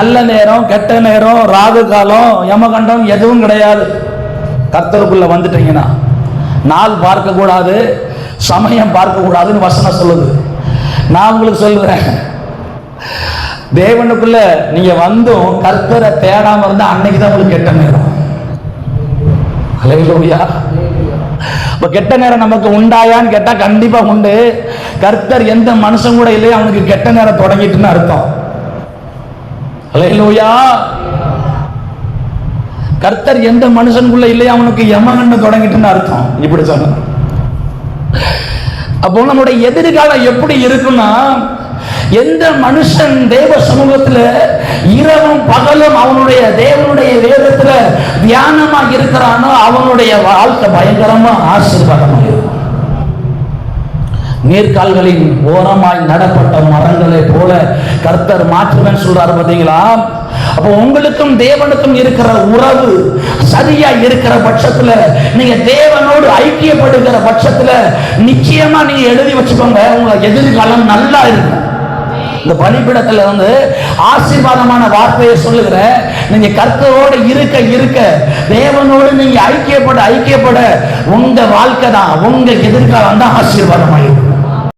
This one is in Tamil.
நல்ல நேரம், கெட்ட நேரம், ராகு காலம், யமகண்டம் எதுவும் கிடையாது. கர்த்தருக்குள்ள வந்துட்டீங்கன்னா நாள் பார்க்க கூடாது, சமயம் பார்க்க கூடாதுன்னு வசனம் சொல்லுது. நான் உங்களுக்கு சொல்றேன், தேவனுக்குள்ள நீங்க வந்தும் கர்த்தரை தேடாம இருந்தா அன்னைக்கு தான் உங்களுக்கு கெட்ட நேரம். ஹல்லேலூயா. இப்ப கெட்ட நேரம் நமக்கு உண்டாயான்னு கேட்டா கண்டிப்பா உண்டு. கர்த்தர் எந்த மனுஷன் கூட இல்லையா அவனுக்கு கெட்ட நேரம் தொடங்கிட்டுன்னு அர்த்தம். ஹல்லேலூயா. கர்த்தர் எந்த மனுஷனுக்குள்ள இல்லையா அவனுக்கு யமகண்டம் தொடங்கிட்டுன்னு அர்த்தம். இப்படி சொன்ன அப்போ நம்முடைய எதிர்காலம் எப்படி இருக்குன்னா, எந்த மனுஷன் தேவ சமூகத்துல இரவும் பகலும் அவனுடைய தேவனுடைய வேதத்துல தியானமா இருக்கிறானோ அவனுடைய வாழ்க்கை பயங்கரமா ஆசீர்வாதமா இருக்கும். நீர்கால்களின் ஓரமாய் நடப்பட்ட மரங்களை போல கர்த்தர் மாற்றுவேன் சொல்றாரு பாத்தீங்களா. அப்போ உங்களுக்கும் தேவனுக்கும் இருக்கிற உறவு சரியா இருக்கிற பட்சத்துல, நீங்க தேவனோடு ஐக்கியப்படுகிற பட்சத்துல நிச்சயமா நீங்க எழுதி வச்சுக்கோங்க, உங்க எதிர்காலம் நல்லா இருக்கும். இந்த பலிபீடத்துல வந்து ஆசீர்வாதமான வார்த்தையை சொல்லுகிற, நீங்க கர்த்தரோடு இருக்க இருக்க தேவனோடு நீங்க ஐக்கியப்பட உங்க வாழ்க்கை தான், உங்க எதிர்காலம் தான் ஆசீர்வாதமாயிருக்கும்.